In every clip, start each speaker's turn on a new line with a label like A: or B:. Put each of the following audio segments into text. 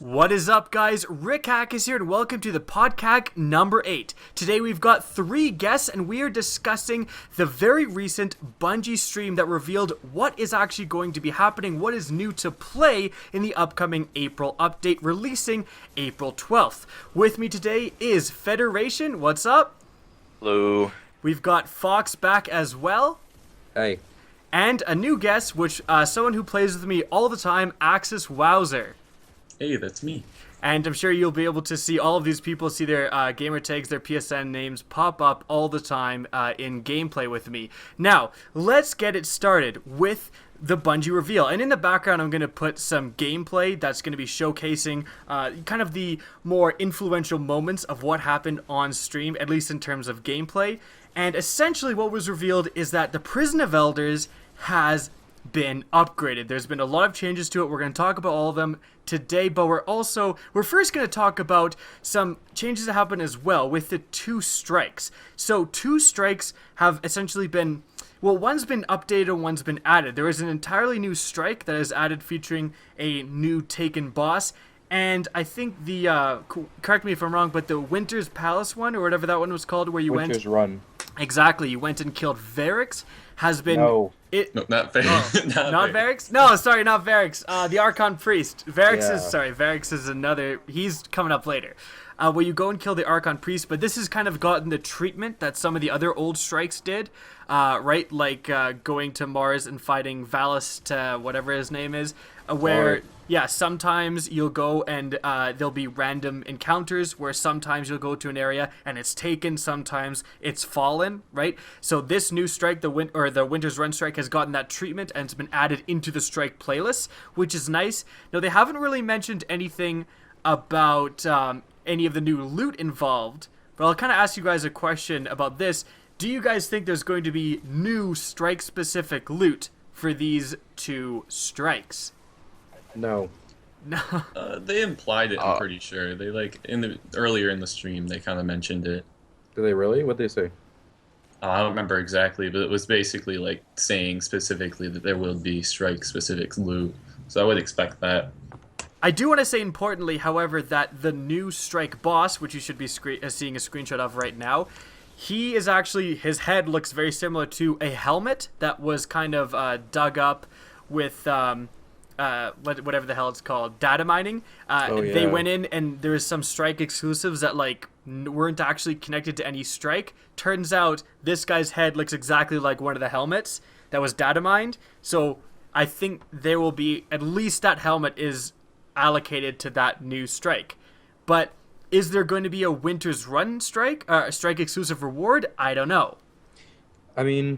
A: What is up, guys? Rick Hack is here, and welcome to the Podkack number 8. Today we've got 3 guests, and we are discussing the very recent Bungie stream that revealed what is actually going to be happening, what is new to play in the upcoming April update, releasing April 12th. With me today is Federation. What's up?
B: Hello.
A: We've got Fox back as well.
C: Hey.
A: And a new guest, which someone who plays with me all the time, Axis Wowzer.
D: Hey, that's me.
A: And I'm sure you'll be able to see all of these people, see their gamer tags, their PSN names pop up all the time in gameplay with me. Now, let's get it started with the Bungie reveal. And in the background, I'm going to put some gameplay that's going to be showcasing kind of the more influential moments of what happened on stream, at least in terms of gameplay. And essentially what was revealed is that the Prison of Elders has been upgraded. There's been a lot of changes to it. We're going to talk about all of them today, but we're first going to talk about some changes that happen as well with the 2 strikes. So 2 strikes have essentially been, well, one's been updated and one's been added. There is an entirely new strike that is added featuring a new taken boss. And I think the, correct me if I'm wrong, but the Winter's Palace one, or whatever that one was called, where you
C: Winter's Run.
A: Exactly, you went and killed Varix, has been...
C: No.
D: No, not Varix.
A: Not Varix? No, sorry, not Varix. The Archon Priest. Varix is another... He's coming up later. Where you go and kill the Archon Priest, but this has kind of gotten the treatment that some of the other old strikes did, right? Like going to Mars and fighting Valis, whatever his name is, where... Yeah, sometimes you'll go and there'll be random encounters where sometimes you'll go to an area and it's taken, sometimes it's fallen, right? So this new strike, the Winter's Run strike, has gotten that treatment and it's been added into the strike playlist, which is nice. Now, they haven't really mentioned anything about any of the new loot involved, but I'll kind of ask you guys a question about this. Do you guys think there's going to be new strike-specific loot for these 2 strikes?
C: No.
A: No.
D: They implied it, I'm pretty sure. They, earlier in the stream, they kind of mentioned it.
C: Do they really? What'd they say?
D: I don't remember exactly, but it was basically, saying specifically that there will be strike-specific loot. So I would expect that.
A: I do want to say importantly, however, that the new strike boss, which you should be seeing a screenshot of right now, he is actually, his head looks very similar to a helmet that was kind of dug up with... whatever the hell it's called, data mining. They went in and there was some strike exclusives that weren't actually connected to any strike. Turns out this guy's head looks exactly like one of the helmets that was data mined. So I think there will be, at least that helmet is allocated to that new strike. But is there going to be a Winter's Run strike, a strike exclusive reward? I don't know.
C: I mean,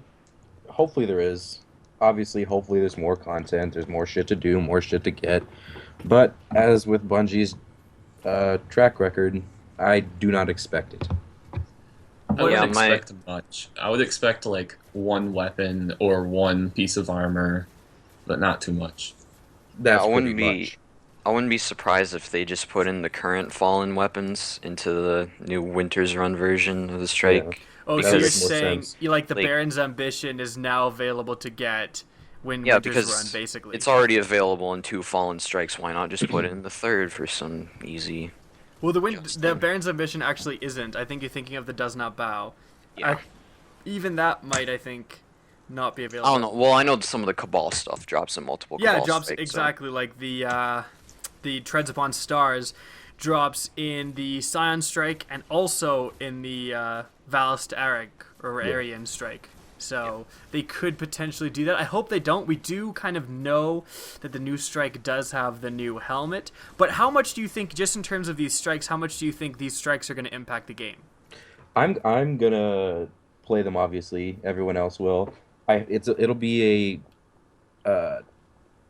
C: hopefully there is. Obviously, hopefully there's more content, there's more shit to do, more shit to get. But as with Bungie's track record, I do not expect it.
D: I wouldn't expect much. I would expect, 1 weapon or 1 piece of armor, but not too much.
C: That's
B: I
C: much.
B: wouldn't be surprised if they just put in the current fallen weapons into the new Winter's Run version of the strike.
C: Yeah.
A: Oh,
B: Because
A: so you're
C: makes more
A: saying
C: sense.
A: the Baron's Ambition is now available to get when
B: Yeah,
A: Winter's
B: because
A: Run, basically.
B: it's already available in 2 fallen strikes. Why not just put it in the 3rd for some easy...
A: Well, the Baron's Ambition actually isn't. I think you're thinking of the Does Not Bow.
B: Yeah.
A: Even that might, I think, not be available.
B: I don't know. Well, I know some of the Cabal stuff drops in multiple Cabal
A: Yeah, it drops
B: strikes,
A: exactly like the Treads Upon Stars drops in the Scion Strike and also in the Valis to Arik or Aryan Strike. So they could potentially do that. I hope they don't. We do kind of know that the new strike does have the new helmet. But how much do you think, just in terms of these strikes, how much do you think these strikes are going to impact the game?
C: I'm gonna play them. Obviously, everyone else will. It'll be a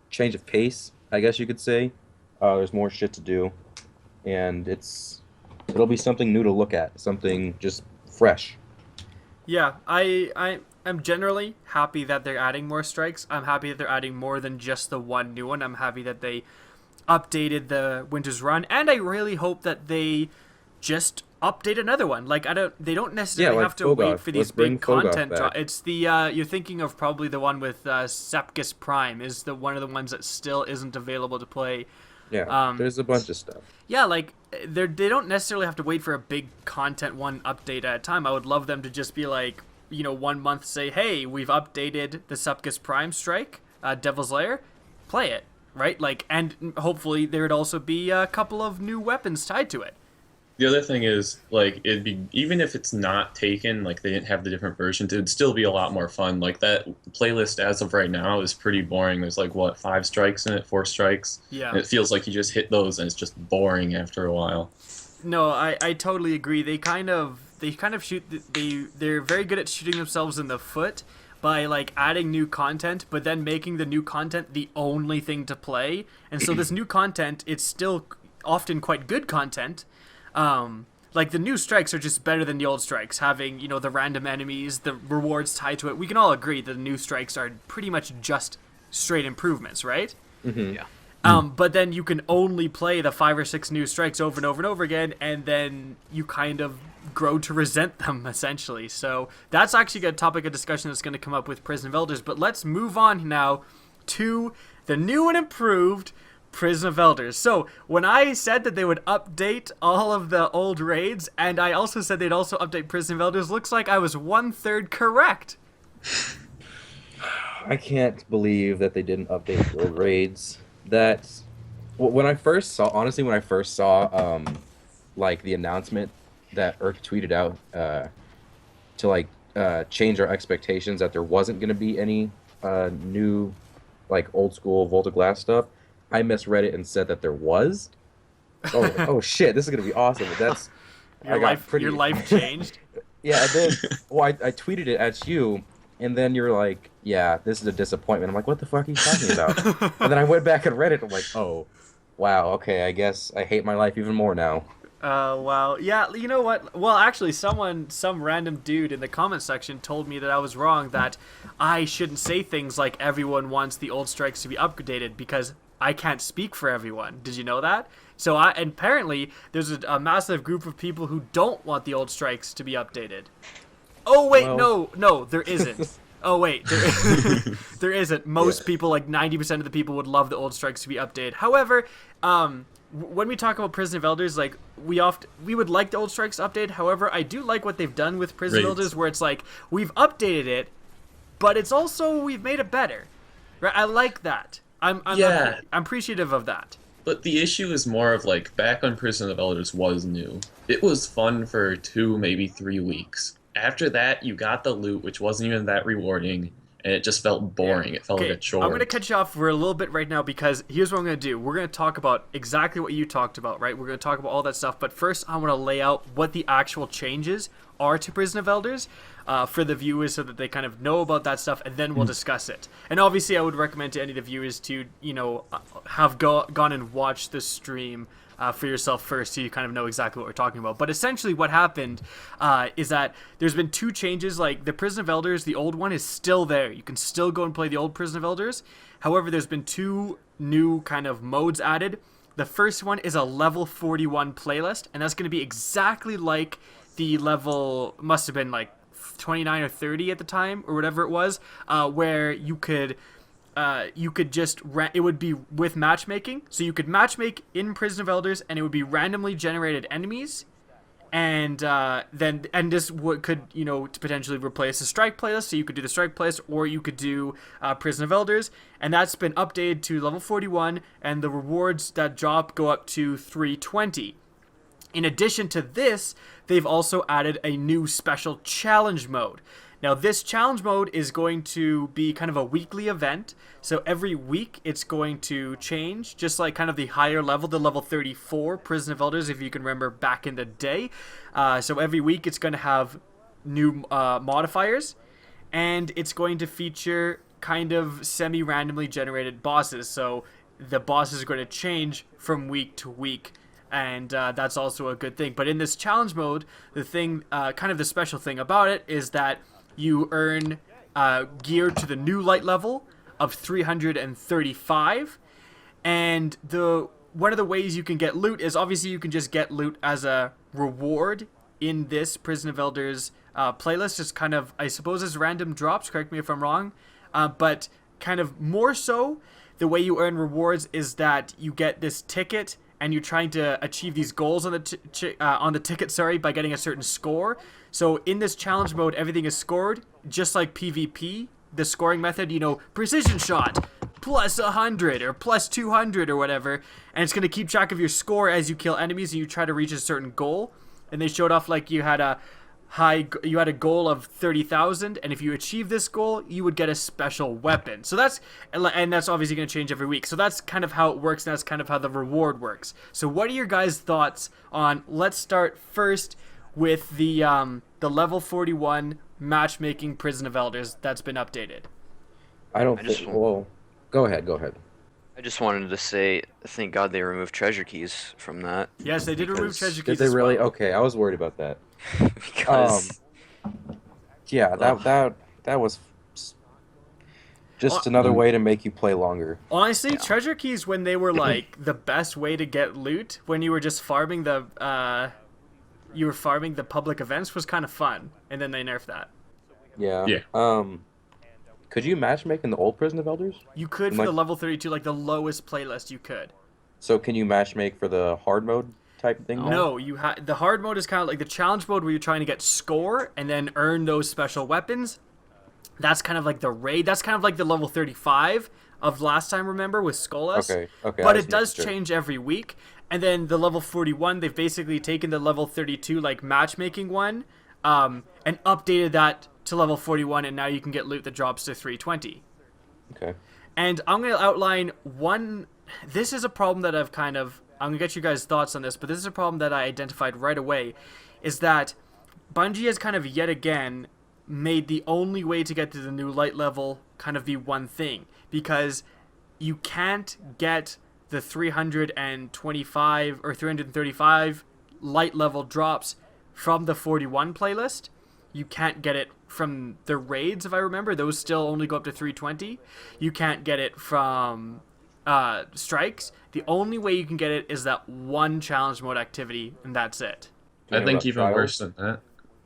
C: change of pace, I guess you could say. There's more shit to do, and it'll be something new to look at, something just fresh.
A: Yeah, I'm generally happy that they're adding more strikes. I'm happy that they're adding more than just the 1 new one. I'm happy that they updated the Winter's Run, and I really hope that they just update another one. They don't necessarily have to wait for these big content. It's the you're thinking of probably the one with Sepkus Prime is one of the ones that still isn't available to play
C: Yeah, there's a bunch of stuff.
A: Yeah, like they don't necessarily have to wait for a big content one update at a time. I would love them to just be like, 1 month say, hey, we've updated the Supkus Prime Strike, Devil's Lair, play it, right? Like, and hopefully there would also be a couple of new weapons tied to it.
D: The other thing is, like, it'd be, even if it's not taken, like, they didn't have the different versions, it'd still be a lot more fun. Like, that playlist as of right now is pretty boring. There's, like, 5 strikes in it, 4 strikes?
A: Yeah.
D: And it feels like you just hit those and it's just boring after a while.
A: No, I totally agree. They kind of shoot, they're very good at shooting themselves in the foot by, like, adding new content, but then making the new content the only thing to play. And so this new content, it's still often quite good content. Like, the new strikes are just better than the old strikes, having, the random enemies, the rewards tied to it. We can all agree that the new strikes are pretty much just straight improvements, right?
C: Mm-hmm.
B: Yeah.
A: But then you can only play the 5 or 6 new strikes over and over and over again, and then you kind of grow to resent them, essentially. So that's actually a topic of discussion that's going to come up with Prison of Elders. But let's move on now to the new and improved Prison of Elders. So when I said that they would update all of the old raids, and I also said they'd also update Prison of Elders, looks like I was 1/3 correct.
C: I can't believe that they didn't update the old raids. That's when I first saw like the announcement that Urk tweeted out to like change our expectations that there wasn't going to be any new like old school Volta Glass stuff. I misread it and said that there was. Oh shit! This is gonna be awesome. But that's
A: Your life changed.
C: Yeah. And then I tweeted it at you, and then you're like, "Yeah, this is a disappointment." I'm like, "What the fuck are you talking about?" And then I went back and read it. I'm like, "Oh, wow. Okay, I guess I hate my life even more now."
A: Wow. Yeah, you know what? Well, actually, some random dude in the comment section told me that I was wrong, that I shouldn't say things like everyone wants the old strikes to be updated because I can't speak for everyone. Did you know that? So and apparently there's a massive group of people who don't want the old strikes to be updated. Oh wait,
C: Well...
A: no, there isn't. Oh wait, there isn't. Most people, like 90% of the people, would love the old strikes to be updated. However, when we talk about Prison of Elders, like we would like the old strikes updated. However, I do like what they've done with Prison of Elders, where it's like we've updated it, but it's also we've made it better. Right? I like that. I'm appreciative of that.
D: But the issue is more of like back when Prison of Elders was new, it was fun for 2, maybe 3 weeks. After that, you got the loot, which wasn't even that rewarding, and it just felt boring. Yeah. It felt like a chore.
A: I'm going to cut you off for a little bit right now because here's what I'm going to do. We're going to talk about exactly what you talked about, right? We're going to talk about all that stuff, but first I want to lay out what the actual changes are to Prison of Elders for the viewers so that they kind of know about that stuff, and then we'll discuss it. And obviously I would recommend to any of the viewers to, have gone and watched the stream for yourself first so you kind of know exactly what we're talking about. But essentially what happened is that there's been 2 changes. Like the Prison of Elders, the old one is still there. You can still go and play the old Prison of Elders. However, there's been 2 new kind of modes added. The first one is a level 41 playlist, and that's going to be exactly like the level, must have been like 29 or 30 at the time or whatever it was, where you could just it would be with matchmaking, so you could matchmake in Prison of Elders, and it would be randomly generated enemies, and this could potentially replace the Strike playlist. So you could do the Strike playlist, or you could do Prison of Elders, and that's been updated to level 41, and the rewards that drop go up to 320. In addition to this, they've also added a new special challenge mode. Now, this challenge mode is going to be kind of a weekly event. So every week it's going to change, just like kind of the higher level, the level 34 Prison of Elders, if you can remember back in the day. So every week it's going to have new modifiers, and it's going to feature kind of semi-randomly generated bosses. So the bosses are going to change from week to week, and that's also a good thing. But in this challenge mode, the thing, kind of the special thing about it is that you earn gear to the new light level of 335, and one of the ways you can get loot is obviously you can just get loot as a reward in this Prison of Elders playlist. Just kind of, I suppose, as random drops. Correct me if I'm wrong, but kind of more so the way you earn rewards is that you get this ticket and you're trying to achieve these goals on the ticket, sorry, by getting a certain score. So in this challenge mode, everything is scored, just like PvP, the scoring method, you know, precision shot, plus 100 or plus 200 or whatever, and it's going to keep track of your score as you kill enemies and you try to reach a certain goal. And they showed off like you had a goal of 30,000, and if you achieve this goal, you would get a special weapon. So that's obviously going to change every week. So that's kind of how it works, and that's kind of how the reward works. So what are your guys' thoughts on? Let's start first with the level 41 matchmaking Prison of Elders that's been updated.
C: Well, go ahead.
B: I just wanted to say, thank God they removed treasure keys from that.
A: Yes, they did remove treasure keys.
C: Did they
A: as
C: really?
A: well.
C: Okay, I was worried about that.
B: Because
C: Yeah, that was just another way to make you play longer.
A: Honestly, treasure keys, when they were like the best way to get loot, when you were just farming the public events, was kind of fun, and then they nerfed that.
C: Yeah.
D: Yeah.
C: Could you matchmake in the old Prison of Elders?
A: You could for the level 32, like the lowest playlist, you could.
C: So can you matchmake for the hard mode type thing?
A: No, the hard mode is kind of like the challenge mode where you're trying to get score and then earn those special weapons. That's kind of like the raid. That's kind of like the level 35 of last time, remember, with Skolas.
C: Okay.
A: But it does change every week. And then the level 41, they've basically taken the level 32 like matchmaking one and updated that to level 41, and now you can get loot that drops to 320.
C: Okay.
A: And I'm going to outline one. This is a problem that I'm going to get you guys' thoughts on this, but this is a problem that I identified right away, is that Bungie has kind of yet again made the only way to get to the new light level kind of be one thing, because you can't get the 325 or 335 light level drops from the 41 playlist. You can't get it from the raids, if I remember. Those still only go up to 320. You can't get it from strikes. The only way you can get it is that one challenge mode activity, and that's it.
D: I think even worse than that.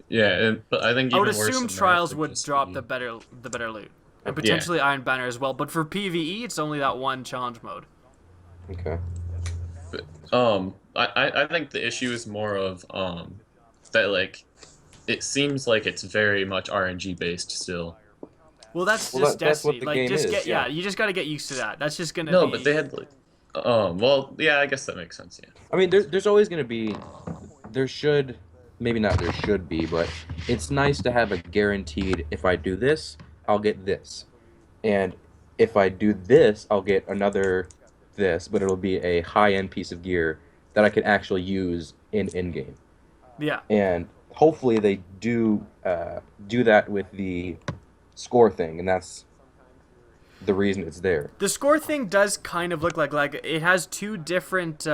D: Yeah, but I think even
A: I would
D: worse
A: assume
D: than
A: trials
D: that
A: would
D: just
A: drop
D: be-
A: the better loot, and potentially Iron Banner as well. But for PvE, it's only that one challenge mode.
C: Okay.
D: But, I think the issue is more of that like it seems like it's very much RNG based still.
A: Well, that's
C: Well,
A: just
C: that's what
A: Destiny.
C: the
A: Like,
C: game
A: just
C: is,
A: get
C: yeah.
A: you just got to get used to that. That's just gonna
D: No,
A: be.
D: but they had like well, yeah, I guess that makes sense, yeah.
C: I mean, there's always going to be, maybe not there should be, but it's nice to have a guaranteed, if I do this, I'll get this. And if I do this, I'll get another this, but it'll be a high-end piece of gear that I can actually use in-game.
A: Yeah.
C: And hopefully they do that with the score thing, and that's the reason it's there.
A: The score thing does kind of look like it has two different.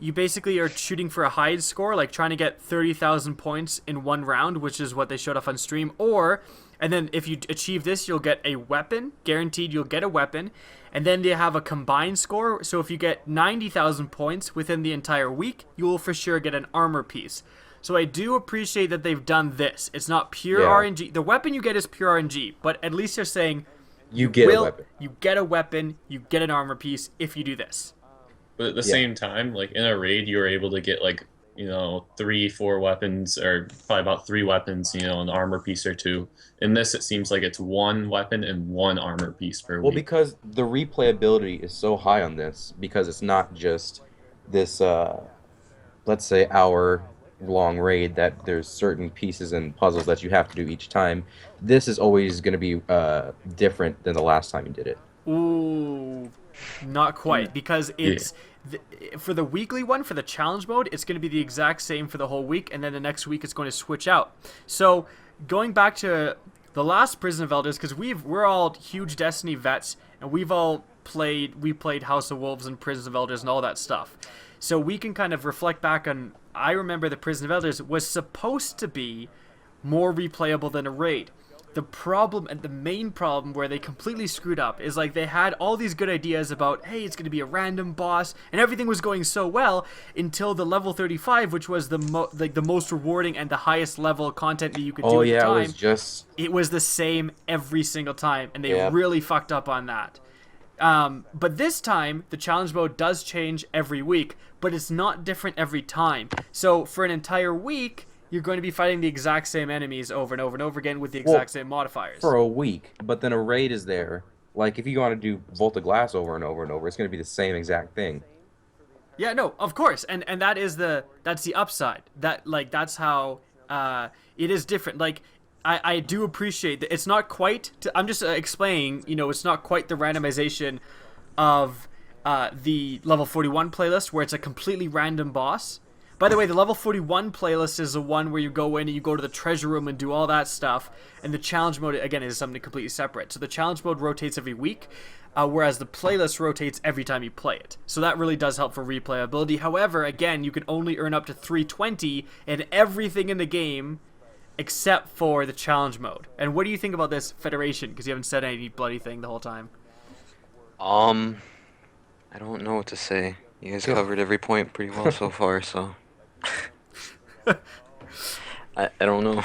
A: You basically are shooting for a high score, like trying to get 30,000 points in one round, which is what they showed off on stream. And then if you achieve this, you'll get a weapon, guaranteed. You'll get a weapon, and then they have a combined score. So if you get 90,000 points within the entire week, you will for sure get an armor piece. So I do appreciate that they've done this. It's not pure RNG. The weapon you get is pure RNG, but at least they're saying
C: You get a weapon.
A: You get a weapon, you get an armor piece if you do this.
D: But at the same time, like in a raid, you were able to get like 3-4 weapons, or probably about 3 weapons, an armor piece or 2. In this, it seems like it's 1 weapon and 1 armor piece per
C: Well,
D: week.
C: because the replayability is so high on this, because it's not just this, let's say, hour-long raid that there's certain pieces and puzzles that you have to do each time. This is always going to be different than the last time you did it.
A: Ooh, not quite, because it's for the weekly one, for the challenge mode, it's going to be the exact same for the whole week, and then the next week it's going to switch out. So going back to the last Prison of Elders, because we're all huge Destiny vets, and we played House of Wolves and Prison of Elders and all that stuff. So we can kind of reflect back on, I remember the Prison of Elders was supposed to be more replayable than a raid. The problem, and the main problem where they completely screwed up, is like they had all these good ideas about, hey, it's going to be a random boss, and everything was going so well until the level 35, which was the most rewarding and the highest level content that you could do at the time.
C: It was
A: It was the same every single time, and they really fucked up on that. But this time, the challenge mode does change every week, but it's not different every time. So for an entire week, you're going to be fighting the exact same enemies over and over and over again with the exact same modifiers.
C: For a week, but then a raid is there. Like, if you want to do Vault of Glass over and over and over, it's going to be the same exact thing.
A: Yeah, no, of course, and that's the upside. That's how it is different. Like, I do appreciate that it's not quite. I'm just explaining. It's not quite the randomization of the level 41 playlist where it's a completely random boss. By the way, the level 41 playlist is the one where you go in and you go to the treasure room and do all that stuff, and the challenge mode again is something completely separate. So the challenge mode rotates every week. Whereas the playlist rotates every time you play it. So that really does help for replayability. However, again, you can only earn up to 320 in everything in the game except for the challenge mode. And what do you think about this, Federation? Because you haven't said any bloody thing the whole time.
B: I don't know what to say. You guys covered every point pretty well so far, so... I don't know.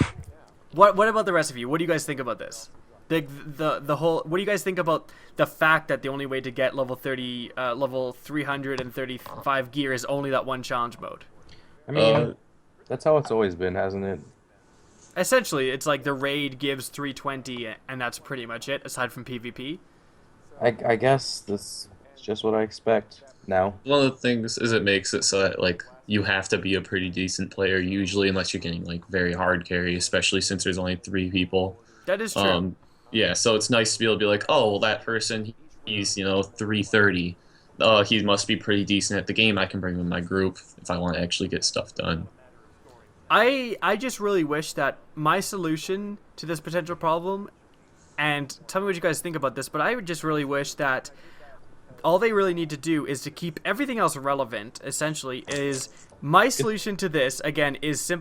A: What about the rest of you? What do you guys think about this? The whole, what do you guys think about the fact that the only way to get level 335 gear is only that one challenge mode?
C: I mean, that's how it's always been, hasn't it?
A: Essentially, it's like the raid gives 320 and that's pretty much it, aside from PvP.
C: I guess this is just what I expect now.
D: One of the things is it makes it so that, like, you have to be a pretty decent player usually, unless you're getting, like, very hard carry, especially since there's only 3 people.
A: That is true.
D: Yeah, so it's nice to be able to be like, oh, well, that person, he's, 330. He must be pretty decent at the game. I can bring him in my group if I want to actually get stuff done.
A: I just really wish that my solution to this potential problem, and tell me what you guys think about this, but I would just really wish that all they really need to do is to keep everything else relevant, essentially, is my solution to this, again, is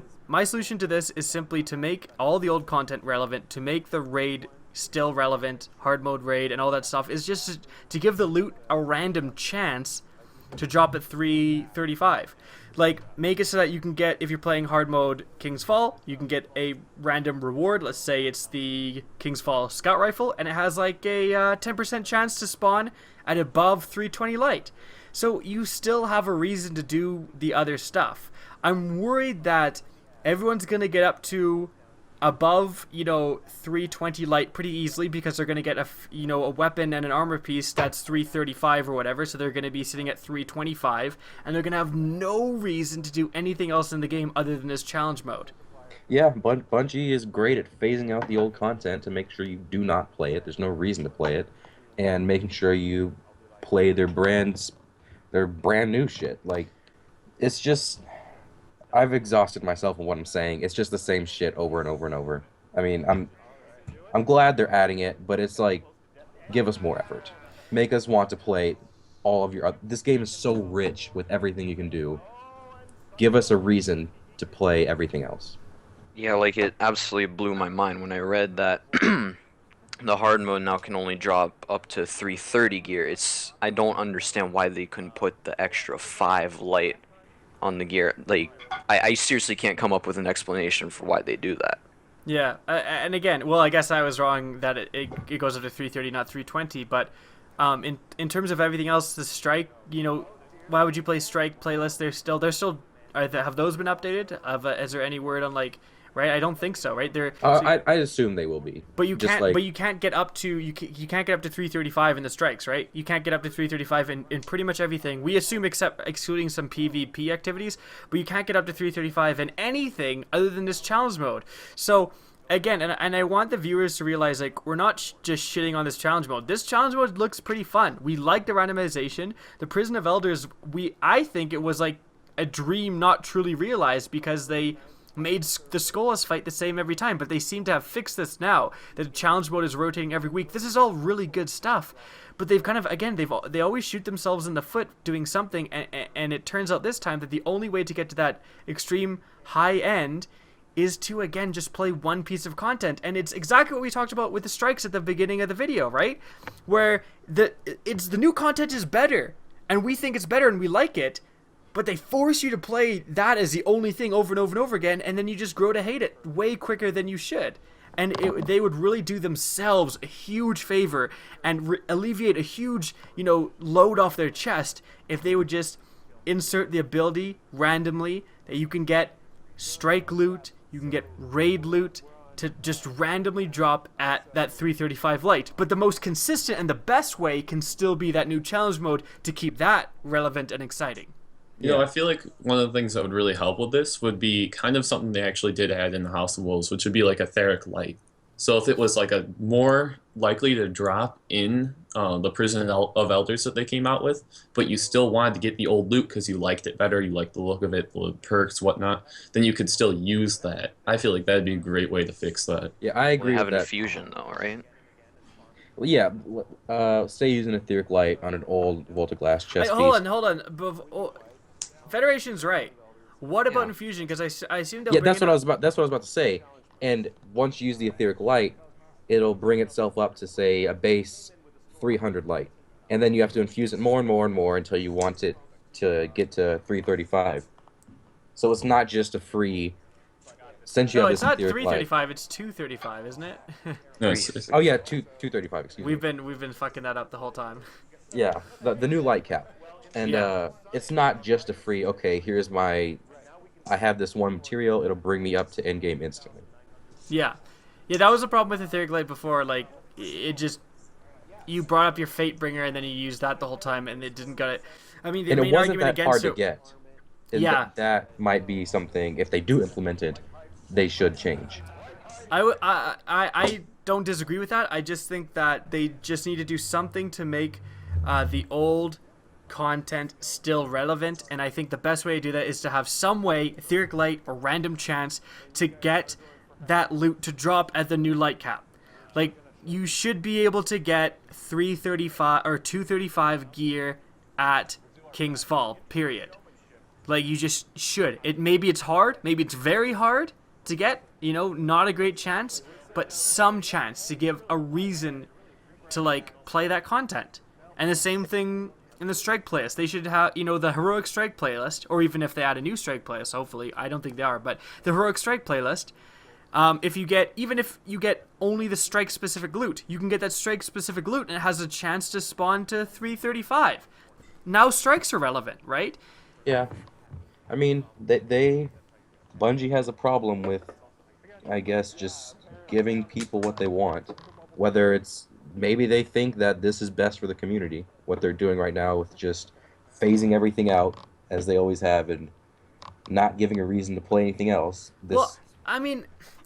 A: simply to make all the old content relevant, to make the raid still relevant, hard mode raid and all that stuff, is just to give the loot a random chance to drop at 335. Like, make it so that you can get, if you're playing hard mode King's Fall, you can get a random reward. Let's say it's the King's Fall Scout Rifle, and it has like a 10% chance to spawn at above 320 light. So you still have a reason to do the other stuff. I'm worried that everyone's going to get up to above, 320 light pretty easily because they're going to get a weapon and an armor piece that's 335 or whatever, so they're going to be sitting at 325, and they're going to have no reason to do anything else in the game other than this challenge mode.
C: Yeah, Bungie is great at phasing out the old content to make sure you do not play it. There's no reason to play it, and making sure you play their brand new shit. Like, it's just... I've exhausted myself in what I'm saying. It's just the same shit over and over and over. I mean, I'm glad they're adding it, but it's like, give us more effort. Make us want to play all of your... This game is so rich with everything you can do. Give us a reason to play everything else.
B: Yeah, like, it absolutely blew my mind when I read that the hard mode now can only drop up to 330 gear. I don't understand why they couldn't put the extra 5 light on the gear. Like, I seriously can't come up with an explanation for why they do that.
A: Yeah, and again, well, I guess I was wrong that it goes up to 330, not 320, but in terms of everything else, the Strike, why would you play Strike playlist? They're still have those been updated? Is there any word on, like, right? I don't think so, right?
C: I assume they will be.
A: But you can't get up to you can't get up to 335 in the strikes, right? You can't get up to 335 in pretty much everything. We assume excluding some PvP activities, but you can't get up to 335 in anything other than this challenge mode. So again, and I want the viewers to realize, like, we're not just shitting on this challenge mode. This challenge mode looks pretty fun. We like the randomization. The Prison of Elders, I think it was like a dream not truly realized because they made the Skolas fight the same every time, but they seem to have fixed this now. The challenge mode is rotating every week. This is all really good stuff, but they've kind of, again, they always shoot themselves in the foot doing something, and it turns out this time that the only way to get to that extreme high end is to, again, just play one piece of content. And it's exactly what we talked about with the strikes at the beginning of the video, right? Where the new content is better, and we think it's better and we like it, but they force you to play that as the only thing over and over and over again, and then you just grow to hate it way quicker than you should. and they would really do themselves a huge favor and alleviate a huge, load off their chest if they would just insert the ability randomly that you can get strike loot, you can get raid loot to just randomly drop at that 335 light. But the most consistent and the best way can still be that new challenge mode to keep that relevant and exciting.
D: I feel like one of the things that would really help with this would be kind of something they actually did add in the House of Wolves, which would be like etheric light. So if it was like a more likely to drop in the Prison of Elders that they came out with, but you still wanted to get the old loot because you liked it better, you liked the look of it, the perks, whatnot, then you could still use that. I feel like that'd be a great way to fix that.
C: Yeah, I agree
B: Have
C: with
B: an
C: that.
B: infusion though, right?
C: Well, yeah, say using etheric light on an old Volta Glass chest piece.
A: Hold on. Federation's right. What about
B: Yeah.
A: infusion? Because I assume they'll
C: Yeah,
A: bring
C: that's
A: it
C: what I
A: up.
C: was about. That's what I was about to say. And once you use the etheric light, it'll bring itself up to say a base 300 light, and then you have to infuse it more and more and more until you want it to get to 335. So it's not just a free. Since you
A: No,
C: have
A: it's
C: this
A: not
C: etheric light.
A: 335. It's 235, isn't it?
D: No, it's-
C: Oh yeah, 235. Excuse me.
A: We've been fucking that up the whole time.
C: Yeah, the new light cap, and
A: Yeah.
C: it's not just a free. Okay, here's my. I have this one material. It'll bring me up to end game instantly.
A: Yeah, that was the problem with Etheric Light before. Like, it just you brought up your Fate Bringer and then you used that the whole time, and it didn't get it. I mean, the
C: And it
A: main
C: wasn't
A: argument
C: that hard
A: against
C: to
A: it.
C: get. And
A: Yeah.
C: that might be something. If they do implement it, they should change.
A: I don't disagree with that. I just think that they just need to do something to make the old content still relevant, and I think the best way to do that is to have some way, etheric light or random chance, to get that loot to drop at the new light cap. Like, you should be able to get 335 or 235 gear at King's Fall, period. Like, you just should. Maybe it's hard, maybe it's very hard to get, not a great chance, but some chance to give a reason to, like, play that content. And the same thing in the Strike playlist. They should have, the Heroic Strike playlist, or even if they add a new Strike playlist, hopefully. I don't think they are, but the Heroic Strike playlist, if you get only the Strike-specific loot, you can get that Strike-specific loot, and it has a chance to spawn to 335. Now Strikes are relevant, right?
C: Yeah, I mean, Bungie has a problem with, I guess, just giving people what they want. Whether it's maybe they think that this is best for the community, what they're doing right now with just phasing everything out as they always have and not giving a reason to play anything else.
A: Well, I mean,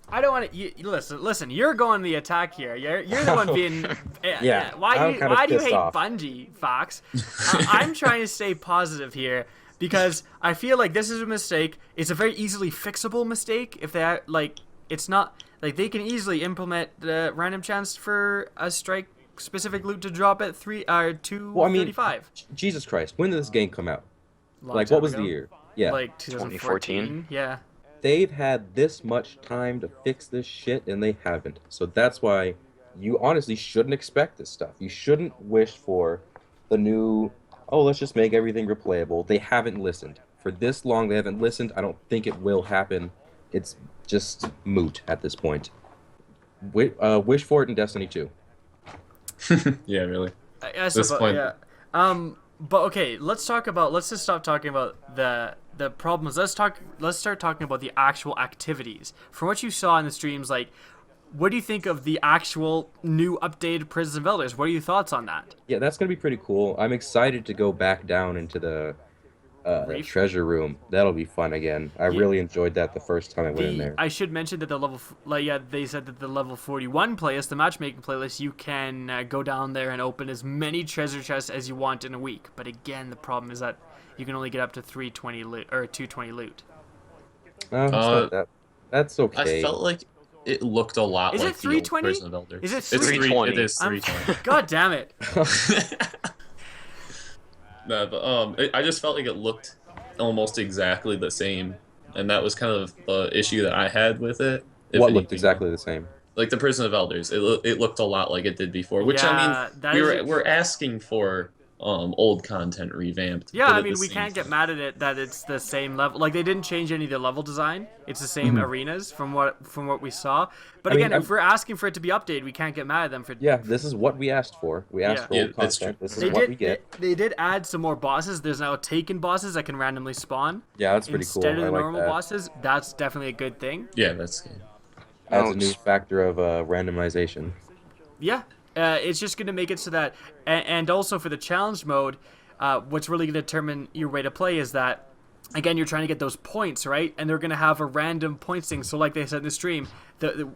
A: I don't want to. Listen. You're going the attack here. You're the one being.
C: Yeah,
A: Why
C: I'm kind of
A: do you
C: pissed
A: hate
C: off.
A: Bungie, Fox? I'm trying to stay positive here because I feel like this is a mistake. It's a very easily fixable mistake. If they it's not like they can easily implement the random chance for a strike specific loot to drop at 235.
C: Well, I mean, Jesus Christ, when did this game come out? Like, what was the year? Yeah.
A: Like 2014. Yeah.
C: They've had this much time to fix this shit, and they haven't. So that's why you honestly shouldn't expect this stuff. You shouldn't wish for the new, let's just make everything replayable. They haven't listened. For this long, they haven't listened. I don't think it will happen. It's just moot at this point. Wish for it in Destiny 2.
D: Yeah, really.
A: I
D: This
A: suppose,
D: point-
A: yeah. But okay, let's just stop talking about the problems. Let's start talking about the actual activities. From what you saw in the streams, like, what do you think of the actual new updated Prison of Elders? What are your thoughts on that?
C: Yeah, that's going to be pretty cool. I'm excited to go back down into the
A: Reef?
C: treasure room. That'll be fun again. I really enjoyed that the first time I went in there.
A: I should mention that they said that the level 41 playlist, the matchmaking playlist, you can go down there and open as many treasure chests as you want in a week. But again, the problem is that you can only get up to 320 loot or 220 loot.
C: Oh, it's not that's okay.
D: I felt like it looked a lot
A: Is
D: like
A: it
D: the old
A: 320?
D: Prison of Elders.
A: Is it
D: It's
B: 320?
D: It is
A: I'm-
D: 320.
A: God damn it!
D: No, but I just felt like it looked almost exactly the same, and that was kind of the issue that I had with it. if
C: What looked
D: anything.
C: exactly the same?
D: Like the Prison of Elders, it looked a lot like it did before. Which
A: Yeah,
D: I
A: that
D: mean,
A: is-
D: we're asking for old content revamped.
A: Yeah,
D: but
A: I
D: at
A: mean,
D: the
A: we
D: same
A: can't get
D: time-
A: mad at it that it's the same level. Like, they didn't change any of the level design. It's the same arenas from what we saw. But
C: I mean,
A: again, if we're asking for it to be updated, we can't get mad at them for.
C: Yeah, this is what we asked for. We asked
A: Yeah.
C: for
D: Yeah,
C: old
D: that's
C: content.
D: true.
C: This is
A: They
C: what
A: did.
C: we get.
A: They did add some more bosses. There's now taken bosses that can randomly spawn
C: Yeah, that's pretty cool.
A: instead of
C: I
A: the
C: like
A: normal
C: that.
A: bosses. That's definitely a good thing.
D: Yeah, that's good.
C: Adds a
B: No,
C: new factor of randomization.
A: Yeah, it's just going to make it so that, and also for the challenge mode, what's really going to determine your way to play is that, again, you're trying to get those points, right? And they're going to have a random points thing. So like they said in the stream,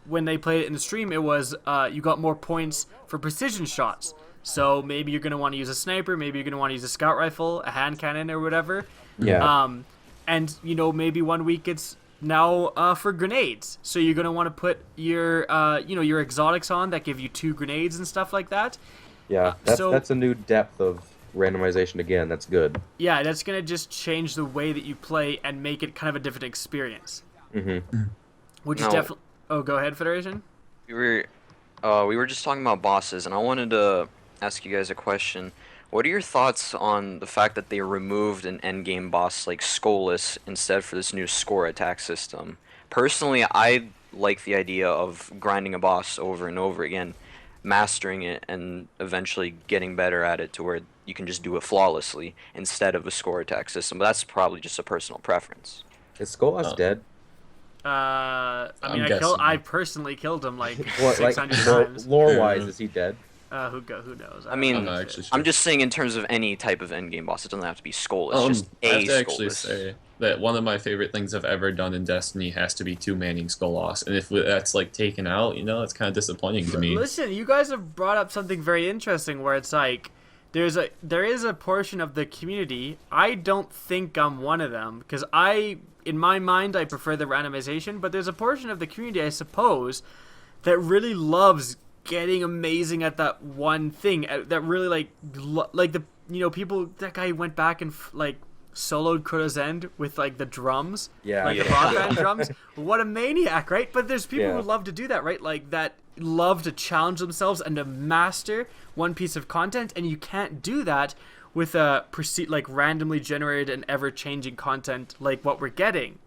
A: when they played it in the stream, it was you got more points for precision shots. So maybe you're going to want to use a sniper, maybe you're going to want to use a scout rifle, a hand cannon, or whatever.
C: Yeah.
A: And, maybe one week it's now for grenades. So you're going to want to put your, your exotics on that give you 2 grenades and stuff like that.
C: Yeah. That's a new depth of randomization again. That's good.
A: Yeah, that's going to just change the way that you play and make it kind of a different experience.
C: Mm-hmm.
A: Which is
B: No.
A: definitely... Oh, go ahead, Federation.
B: we were just talking about bosses, and I wanted to ask you guys a question. What are your thoughts on the fact that they removed an endgame boss like Skolas instead for this new score attack system? Personally, I like the idea of grinding a boss over and over again, mastering it, and eventually getting better at it to where you can just do it flawlessly instead of a score attack system. But that's probably just a personal preference.
C: Is Skolas dead?
A: I mean,
D: I'm guessing.
A: I personally killed him like
C: What,
A: 600
C: like,
A: times.
C: lore-wise,
D: Yeah.
C: is he dead?
A: Who knows?
B: I mean,
D: I'm not actually sure.
B: I'm just saying in terms of any type of endgame boss, it doesn't have to be Skolas, just
D: I
B: a
D: have to actually
B: Skolas.
D: say that one of my favorite things I've ever done in Destiny has to be 2-manning Skolas, and if that's like taken out, it's kind of disappointing to me.
A: Listen, you guys have brought up something very interesting where it's like there is a portion of the community. I don't think I'm one of them because in my mind I prefer the randomization, but there's a portion of the community, I suppose, that really loves getting amazing at that one thing, that really like the people. That guy went back and soloed Crota's End with like the drums,
C: Yeah,
A: like
C: yeah.
A: the rock band drums. What a maniac, right? But there's people
C: Yeah.
A: who love to do that, right? Like that love to challenge themselves and to master one piece of content, and you can't do that with a randomly generated and ever changing content like what we're getting.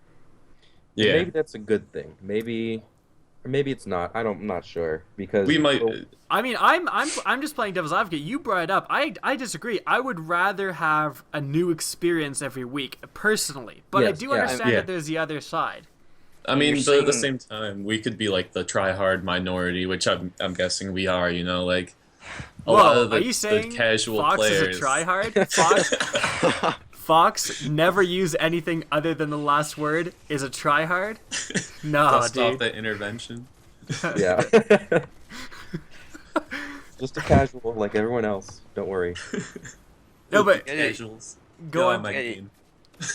D: Yeah,
C: Maybe that's a good thing. Maybe, or maybe it's not. I'm not sure because
D: we might.
A: I mean, I'm just playing devil's advocate. You brought it up. I disagree. I would rather have a new experience every week, personally. But I
C: Yes,
A: do
C: yeah.
A: understand
D: Yeah.
A: that there's the other side.
D: I mean,
B: you're
D: but at the
B: saying-
D: same time, we could be like the try-hard minority, which I'm guessing we are. Like a lot
A: Whoa,
D: of the,
A: are you saying
D: the casual
A: Fox
D: players.
A: is a tryhard? Fox never use anything other than the last word is a tryhard? No,
D: Dust off
A: dude.
D: that intervention.
C: yeah. Just a casual like everyone else. Don't worry.
A: No, but
B: Yeah,
D: Casuals.
A: go
D: Yeah,
A: on.
D: my
B: Yeah,
D: game.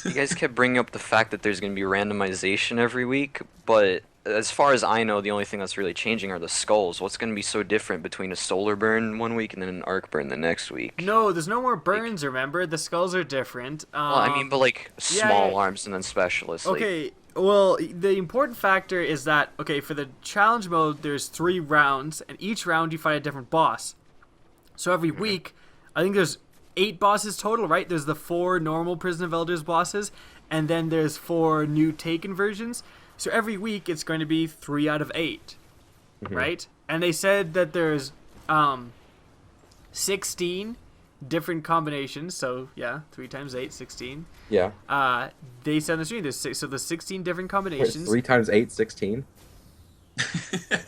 B: You guys kept bringing up the fact that there's going to be randomization every week, but as far as I know, the only thing that's really changing are the skulls. What's going to be so different between a solar burn one week and then an arc burn the next week?
A: No, there's no more burns, remember? The skulls are different.
B: Well, I mean, but like
A: yeah,
B: small
A: yeah.
B: arms and then specialists. Like,
A: Okay, well, the important factor is that, okay, for the challenge mode, there's 3 rounds, and each round you fight a different boss. So every week, I think there's 8 bosses total, right? There's the 4 normal Prison of Elders bosses, and then there's 4 new Taken versions. So every week, it's going to be 3 out of 8, right? And they said that there's 16 different combinations, so yeah, 3 times 8, 16.
C: Yeah.
A: They said on the stream there's the 16 different
C: Wait,
A: combinations.
C: 3 times 8, 16?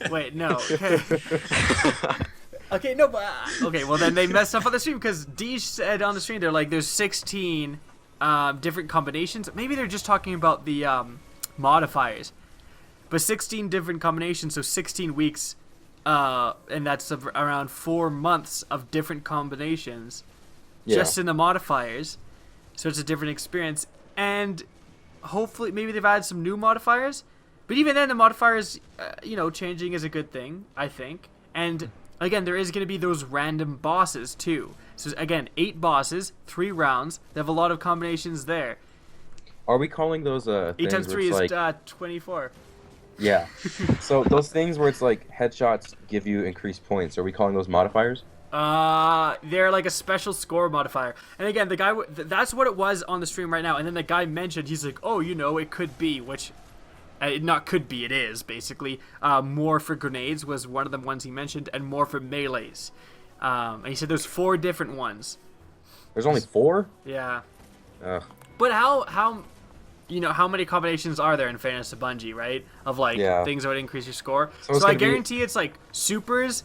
A: Wait, no. Okay. Okay, no, but okay. Well, then they messed up on the stream because Deej said on the stream they're like there's 16 different combinations. Maybe they're just talking about the modifiers, but 16 different combinations, so 16 weeks, and that's around 4 months of different combinations,
C: Yeah.
A: just in the modifiers. So it's a different experience, and hopefully maybe they've added some new modifiers. But even then, the modifiers, changing is a good thing, I think. And again, there is going to be those random bosses too. So again, 8 bosses, 3 rounds. They have a lot of combinations there.
C: Are we calling those
A: 8
C: things
A: times
C: where
A: 3
C: it's
A: is
C: like
A: 24.
C: yeah. So those things where it's like headshots give you increased points. Are we calling those modifiers?
A: They're like a special score modifier. And again, the guy, that's what it was on the stream right now. And then the guy mentioned, he's like, oh, it could be, which, not could be, it is, basically. More for grenades was one of the ones he mentioned, and more for melees. And he said there's 4 different ones.
C: There's only 4?
A: Yeah.
C: Ugh.
A: But how many combinations are there in fairness to Bungie, right? Of things that would increase your score. So I guarantee it's like supers,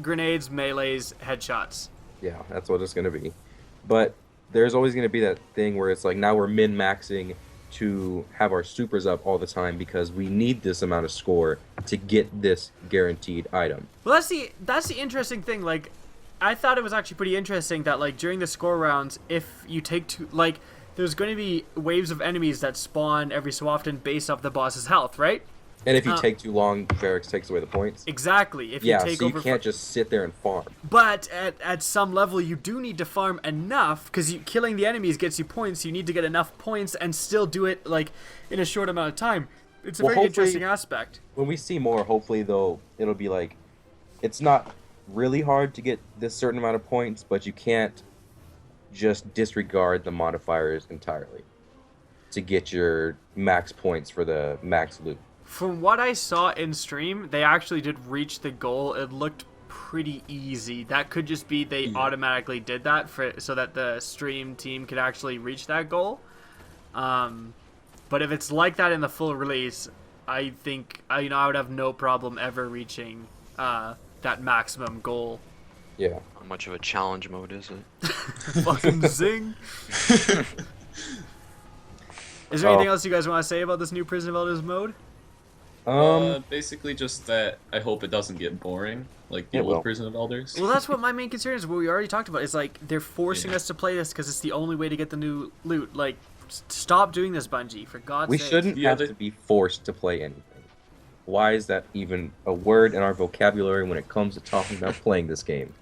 A: grenades, melees, headshots.
C: Yeah, that's what it's going to be. But there's always going to be that thing where it's like now we're min-maxing to have our supers up all the time because we need this amount of score to get this guaranteed item.
A: Well, that's the interesting thing. Like, I thought it was actually pretty interesting that like during the score rounds, if you take there's going to be waves of enemies that spawn every so often based off the boss's health, right?
C: And if you take too long, Varix takes away the points.
A: Exactly.
C: So you can't just sit there and farm.
A: But at some level, you do need to farm enough, because killing the enemies gets you points. You need to get enough points and still do it like in a short amount of time. It's a very interesting aspect.
C: When we see more, hopefully, though, it'll be like, it's not really hard to get this certain amount of points, but you can't just disregard the modifiers entirely to get your max points for the max loot.
A: From what I saw in stream, they actually did reach the goal. It looked pretty easy. That could just be they automatically did that so that the stream team could actually reach that goal. But if it's like that in the full release, I think I would have no problem ever reaching that maximum goal.
C: Yeah.
B: How much of a challenge mode is it?
A: Fucking zing. Is there anything else you guys want to say about this new Prison of Elders mode?
D: Basically just that I hope it doesn't get boring, like the old Prison of Elders.
A: Well, that's what my main concern is, what we already talked about. It's like, they're forcing us to play this because it's the only way to get the new loot. Like, stop doing this, Bungie, for God's sake.
C: We shouldn't have to be forced to play anything. Why is that even a word in our vocabulary when it comes to talking about playing this game?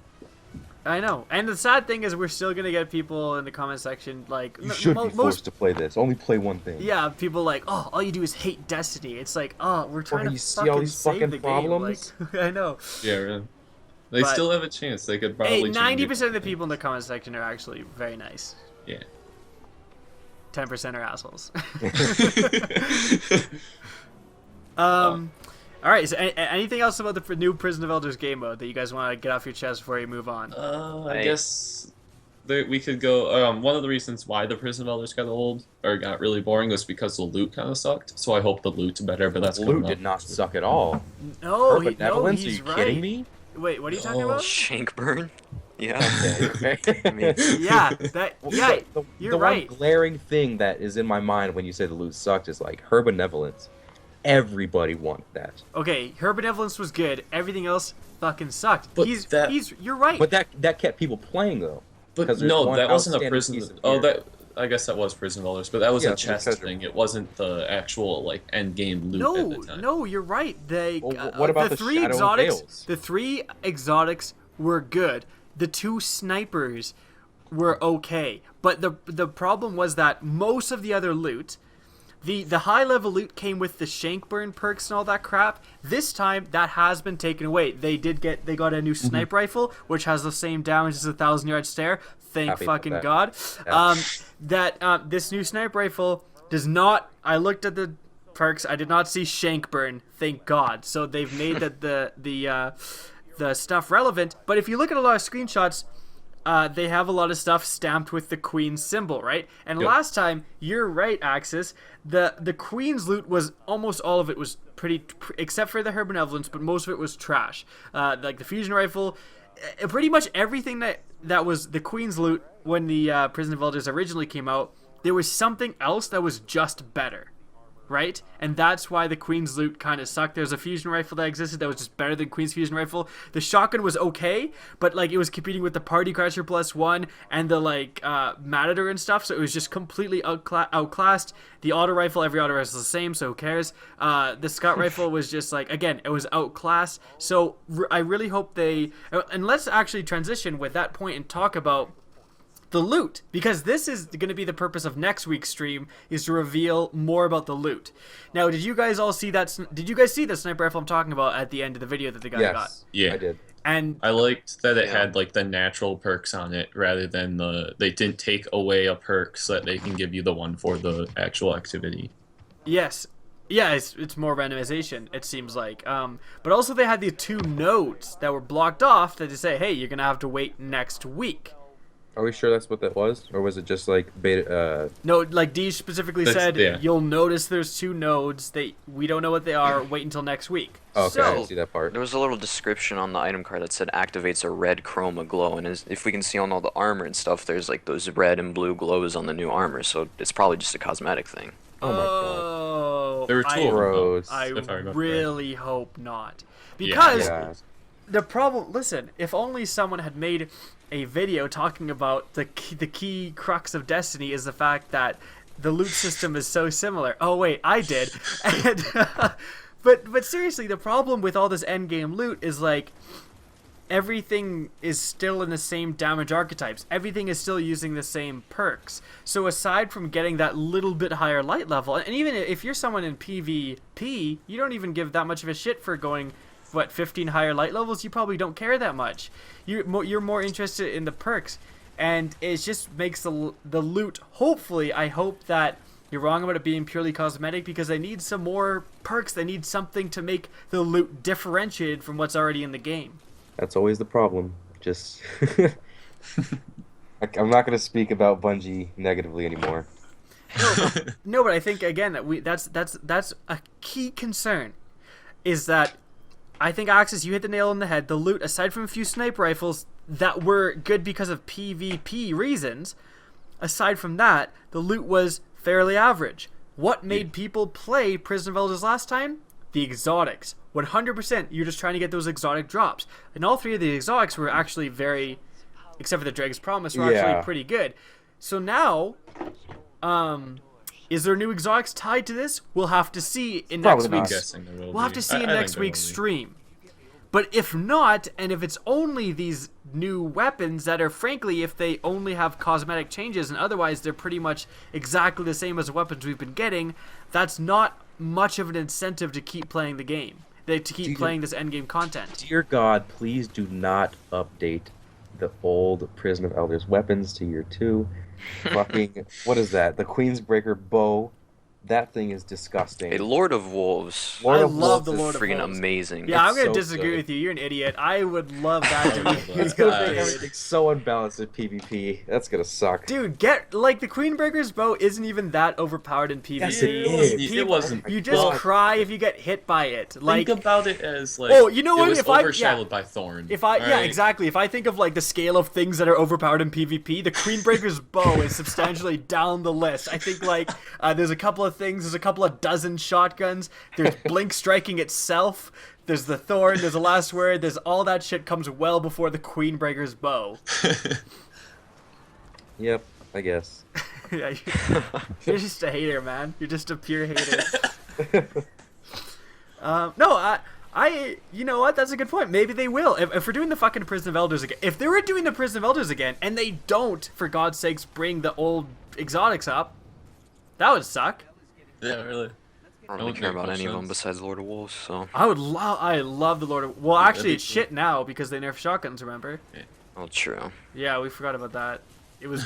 A: I know. And the sad thing is we're still going to get people in the comment section like...
C: You should be forced to play this. Only play one thing.
A: Yeah, people like, oh, all you do is hate Destiny. It's like, oh, we're trying to
C: see all these
A: save
C: fucking
A: the
C: problems?
A: game. Like, I know.
D: Yeah, really. They still have a chance. They could probably...
A: Hey, 90% of the people in the comment section are actually very nice.
D: Yeah.
A: 10% are assholes. All right. So, anything else about the new Prison of Elders game mode that you guys want to get off your chest before you move on?
D: I guess we could go. One of the reasons why the Prison of Elders got old or got really boring was because the loot kind of sucked. So I hope the loot's better. But that's
C: the loot did not suck at all.
A: No,
C: he's
A: right.
C: kidding me?
A: Wait, what are you talking about?
B: Shankburn? Yeah.
C: Okay.
B: I mean,
A: you're right.
C: One glaring thing that is in my mind when you say the loot sucked is like her benevolence. Everybody wanted that.
A: Okay, her benevolence was good. Everything else fucking sucked.
D: But
A: You're right.
C: But that kept people playing though.
D: But no, that wasn't a prison. I guess that was Prison of Elders, but that was a chest thing. It wasn't the actual like end game loot at the time.
A: No, you're right.
C: What about the
A: three
C: Shadow
A: exotics?
C: Veils?
A: The 3 exotics were good. The 2 snipers were okay. But the problem was that most of the other loot, the high level loot came with the Shankburn perks and all that crap. This time that has been taken away. They got a new sniper rifle, which has the same damage as a 1,000-yard stare. Thank fucking God. This new sniper rifle does not. I looked at the perks. I did not see Shankburn. Thank God. So they've made the stuff relevant. But if you look at a lot of screenshots, they have a lot of stuff stamped with the Queen's symbol, right? And last time, you're right, Axis. The Queen's loot was almost all of it was pretty, except for the Her Benevolence, but most of it was trash. Like the fusion rifle, pretty much everything that was the Queen's loot when the Prison of Elders originally came out, there was something else that was just better. Right? And that's why the Queen's loot kind of sucked. There's a fusion rifle that existed that was just better than Queen's fusion rifle. The shotgun was okay, but like it was competing with the Party Crasher +1 and the like Matador and stuff, so it was just completely outclassed. The auto rifle, every auto rifle is the same, so who cares? The Scout rifle was just like, again, it was outclassed. So I really hope and let's actually transition with that point and talk about the loot, because this is going to be the purpose of next week's stream, is to reveal more about the loot. Now, did you guys all see that? Did you guys see the sniper rifle I'm talking about at the end of the video that the guy got?
C: Yes,
D: Yeah.
C: I did.
A: And
D: I liked that it had like the natural perks on it rather than they didn't take away a perk so that they can give you the one for the actual activity.
A: yes, yeah, it's more randomization, it seems like. But also they had these 2 nodes that were blocked off that they say, hey, you're gonna have to wait next week.
C: Are we sure that's what that was, or was it just like beta?
A: No, like Deej specifically said,
D: yeah.
A: you'll notice there's 2 nodes. We don't know what they are. Wait until next week.
C: Oh, okay, I
A: So,
C: didn't see that part.
B: There was a little description on the item card that said activates a red chroma glow, and if we can see on all the armor and stuff, there's like those red and blue glows on the new armor, so it's probably just a cosmetic thing.
C: Oh my god.
A: oh,
D: There were 2 of them,
C: Gross.
A: I
D: if I remember
A: really hope not. Because
C: Yeah.
A: the problem, listen, if only someone had made a video talking about the key crux of Destiny is the fact that the loot system is so similar. Oh wait, I did. And, but seriously, the problem with all this endgame loot is like everything is still in the same damage archetypes. Everything is still using the same perks. So aside from getting that little bit higher light level, and even if you're someone in PvP, you don't even give that much of a shit for going 15 higher light levels. You probably don't care that much. You're more interested in the perks, and it just makes the loot, hopefully, I hope that you're wrong about it being purely cosmetic, because they need some more perks. They need something to make the loot differentiated from what's already in the game.
C: That's always the problem. Just I'm not going to speak about Bungie negatively anymore.
A: No, but I think again that that's a key concern, is that I think, Axis, you hit the nail on the head. The loot, aside from a few sniper rifles that were good because of PvP reasons, aside from that, the loot was fairly average. What made people play Prison of Elders last time? The exotics. 100%, you're just trying to get those exotic drops. And all 3 of the exotics were actually very, except for the Drake's Promise, were actually pretty good. So now, is there new exotics tied to this? We'll have to see in next
C: Probably not.
A: week's.
D: Guessing there will
A: We'll have
D: be.
A: to see in
D: I
A: next
D: think there
A: week's
D: will be.
A: stream. But if not, and if it's only these new weapons that are, frankly, if they only have cosmetic changes and otherwise they're pretty much exactly the same as the weapons we've been getting, that's not much of an incentive to keep playing the game. To keep playing this endgame content.
C: Dear God, please do not update the old Prison of Elders weapons to year 2. Fucking, what is that? The Queensbreaker bow. That thing is disgusting.
B: A Lord of Wolves.
C: Lord
A: I
C: of
A: love
C: Wolves
A: the
C: is
A: Lord of
B: Freaking
A: Wolves.
B: amazing.
A: Yeah, I'm
C: It's
A: going to
C: so
A: disagree
C: good.
A: with you. You're an idiot. I would love that to be
C: It's gonna make
A: updated.
C: everything so unbalanced in PvP. That's gonna suck.
A: Dude, the Queenbreaker's bow isn't even that overpowered in PvP.
C: Yes, it
D: It
C: is.
D: wasn't.
A: People-
D: It wasn't.
A: You just
C: God.
A: cry if you get hit by it. Like,
D: Think about it as like.
A: Oh, you know what?
D: It was
A: If I-
D: overshadowed
A: yeah.
D: by Thorn.
A: if I, yeah,
D: alright?
A: exactly. If I think of like the scale of things that are overpowered in PvP, the Queenbreaker's bow is substantially down the list. I think like there's a couple of things. There's a couple of dozen shotguns. There's Blink striking itself. There's the Thorn. There's the Last Word. There's all that shit comes well before the Queenbreaker's bow.
C: Yep, I guess.
A: Yeah, you're just a hater, man. You're just a pure hater. No, you know what? That's a good point. Maybe they will. If we're doing the fucking Prison of Elders again, if they were doing the Prison of Elders again, and they don't, for God's sakes, bring the old exotics up, that would suck.
D: Yeah, really.
B: I don't
D: That
B: really
D: would
B: care
D: make
B: about
D: more
B: any of them
D: sense.
B: besides Lord of Wolves, so.
A: I love the Lord of. Well, actually,
D: that'd
A: it's
D: be
A: shit now because they nerfed shotguns. Remember?
B: Oh, true.
A: Yeah, we forgot about that. It was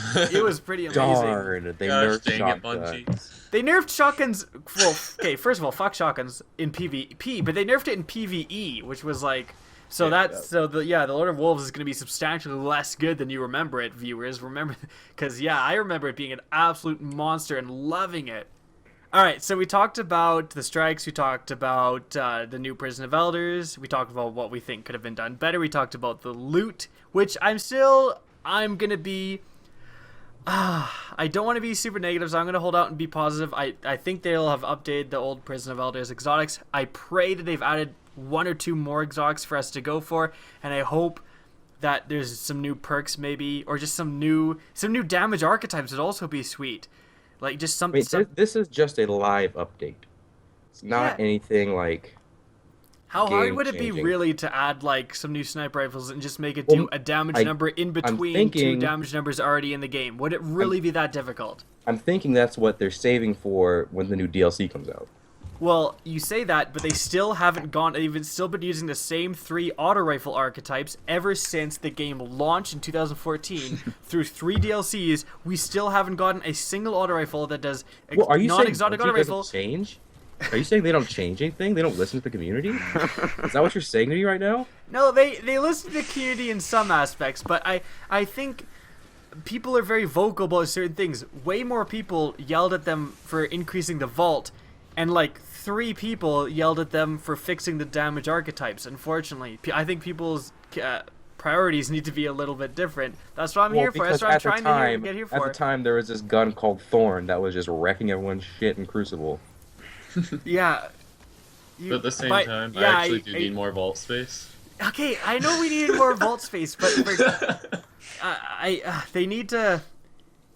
A: pretty amazing.
C: Darn, they
D: Gosh,
C: nerfed
D: dang it,
C: shotgun.
D: Bungie.
A: They nerfed shotguns. Well, okay, first of all, fuck shotguns in PvP, but they nerfed it in PvE, which was like. So the Lord of Wolves is going to be substantially less good than you remember it, viewers. Remember, because I remember it being an absolute monster and loving it. All right, so we talked about the strikes. We talked about the new Prison of Elders. We talked about what we think could have been done better. We talked about the loot, which I'm gonna be. I don't want to be super negative, so I'm gonna hold out and be positive. I think they'll have updated the old Prison of Elders exotics. I pray that they've added 1 or 2 more exotics for us to go for, and I hope that there's some new perks maybe, or just some new damage archetypes would also be sweet. Like just
C: Wait, this is just a live update. It's not
A: Yeah.
C: anything like.
A: How hard would it be
C: game-changing.
A: really to add like some new sniper rifles and just make it do a damage number in between two
C: thinking-
A: damage numbers already in the game? Would it really be that difficult?
C: I'm thinking that's what they're saving for when the new DLC comes out.
A: Well, you say that, but they still haven't gone. They've still been using the same 3 auto rifle archetypes ever since the game launched in 2014. Through 3 DLCs, we still haven't gotten a single auto rifle that does
C: Well, are you saying
A: non-exotic auto
C: Bungie doesn't
A: rifle.
C: change? Are you saying they don't change anything? They don't listen to the community? Is that what you're saying to me right now?
A: No, they listen to the community in some aspects, but I think people are very vocal about certain things. Way more people yelled at them for increasing the vault, and like 3 people yelled at them for fixing the damage archetypes. Unfortunately, I think people's priorities need to be a little bit different. That's what I'm here for. That's what I'm trying to get here for.
C: At the time, there was this gun called Thorn that was just wrecking everyone's shit in Crucible.
A: Yeah.
D: But at the same time, I actually do need more vault space.
A: Okay, I know we need more vault space, but they need to.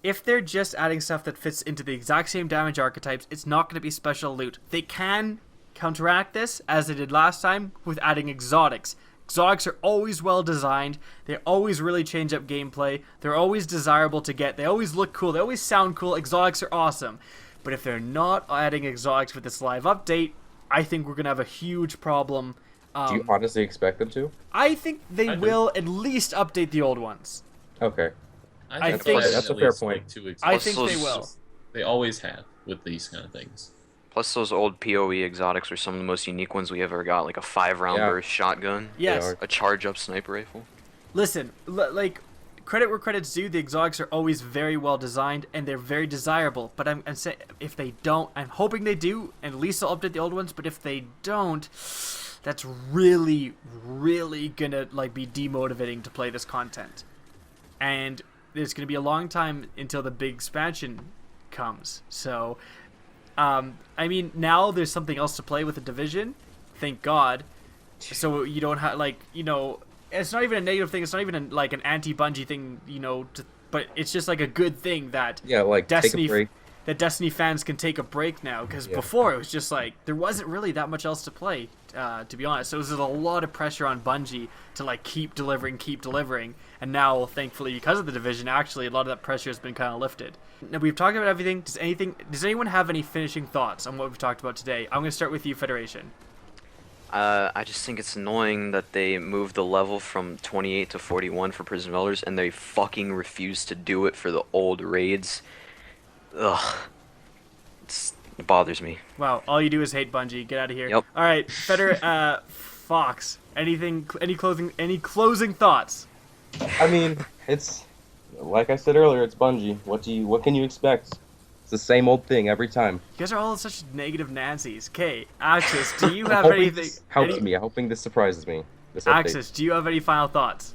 A: If they're just adding stuff that fits into the exact same damage archetypes, it's not going to be special loot. They can counteract this, as they did last time, with adding exotics. Exotics are always well designed. They always really change up gameplay. They're always desirable to get. They always look cool. They always sound cool. Exotics are awesome. But if they're not adding exotics with this live update, I think we're going to have a huge problem.
C: Do you honestly expect them to?
A: I think they
D: I do.
A: will at least update the old ones.
C: Okay.
A: I
D: they'll
A: think-
D: add
C: That's a
D: at
C: fair
D: least,
C: point.
D: Like, 2
A: I
D: exotics.
A: think they
B: those-
A: will.
D: They always have with these kind of things.
B: Plus, those old PoE exotics were some of the most unique ones we ever got, like a 5-round
C: Yeah.
B: burst shotgun,
A: Yes.
C: are.
B: a charge-up sniper rifle.
A: Listen, like, credit where credit's due, the exotics are always very well designed, and they're very desirable. But I'm saying, if they don't, I'm hoping they do, and at least they'll update the old ones, but if they don't, that's really, really gonna, like, be demotivating to play this content. And there's gonna be a long time until the big expansion comes. So, I mean, now there's something else to play with the Division, thank God. So you don't have, like, you know, it's not even a negative thing. It's not even like an anti-Bungie thing, you know. But it's just like a good thing that
C: Yeah, like
A: Destiny,
C: take a break.
A: that Destiny fans can take a break now. Because
C: Yeah.
A: before it was just like there wasn't really that much else to play, to be honest. So there's a lot of pressure on Bungie to like keep delivering. And now, thankfully, because of the Division, actually a lot of that pressure has been kind of lifted. Now we've talked about everything. Does anyone have any finishing thoughts on what we've talked about today? I'm going to start with you, Federation.
B: I just think it's annoying that they moved the level from 28 to 41 for Prison of Elders, and they fucking refuse to do it for the old raids. Ugh. It bothers me.
A: Wow, all you do is hate Bungie. Get out of here.
B: Yep.
A: All right, Fox. Any closing thoughts?
C: I mean, it's like I said earlier, it's Bungie. What can you expect? It's the same old thing every time.
A: You guys are all such negative Nancys. Okay, Axis, do you have
C: Hoping
A: anything?
C: this helps me. I'm hoping this surprises me. This update.
A: Axis, do you have any final thoughts?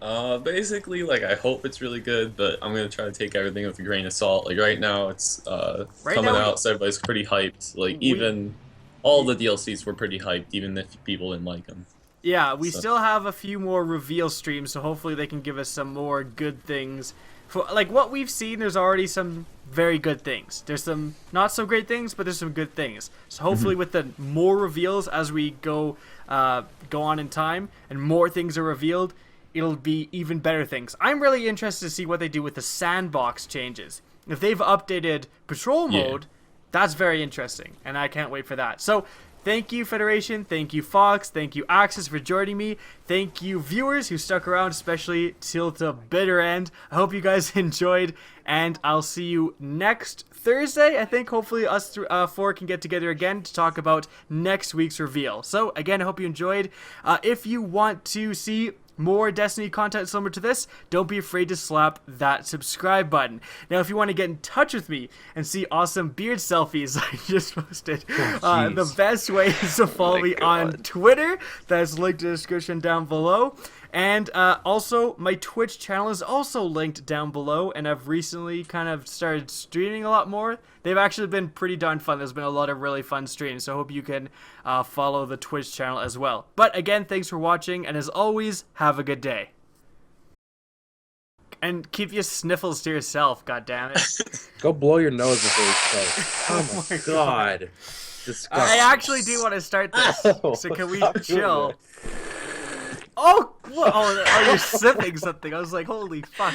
D: Basically, like, I hope it's really good, but I'm gonna try to take everything with a grain of salt. Like, right now, it's coming
A: now,
D: out, so everybody's pretty hyped. Like, even all the DLCs were pretty hyped, even if people didn't like them.
A: Yeah, we
D: So-
A: still have a few more reveal streams, so hopefully they can give us some more good things. For like what we've seen, there's already some very good things. There's some not so great things, but there's some good things. So hopefully, with the more reveals as we go on in time, and more things are revealed, it'll be even better things. I'm really interested to see what they do with the sandbox changes. If they've updated patrol mode, that's very interesting, and I can't wait for that. So, thank you, Federation. Thank you, Fox. Thank you, Axis, for joining me. Thank you, viewers who stuck around, especially till the bitter end. I hope you guys enjoyed, and I'll see you next Thursday. I think hopefully us 4 can get together again to talk about next week's reveal. So, again, I hope you enjoyed. If you want to see more Destiny content similar to this, don't be afraid to slap that subscribe button. Now, if you want to get in touch with me and see awesome beard selfies I just posted, the best way is to follow me on Twitter. That's linked in the description down below. And also, my Twitch channel is also linked down below, and I've recently kind of started streaming a lot more. They've actually been pretty darn fun. There's been a lot of really fun streams, so I hope you can follow the Twitch channel as well. But again, thanks for watching, and as always, have a good day. And keep your sniffles to yourself, goddammit.
C: Go blow your nose before you start. Oh my god. disgusting.
A: I actually do want to start this.
C: Ow,
A: So can we
C: stop doing
A: chill?
C: that.
A: Oh, you're sipping something. I was like, holy fuck.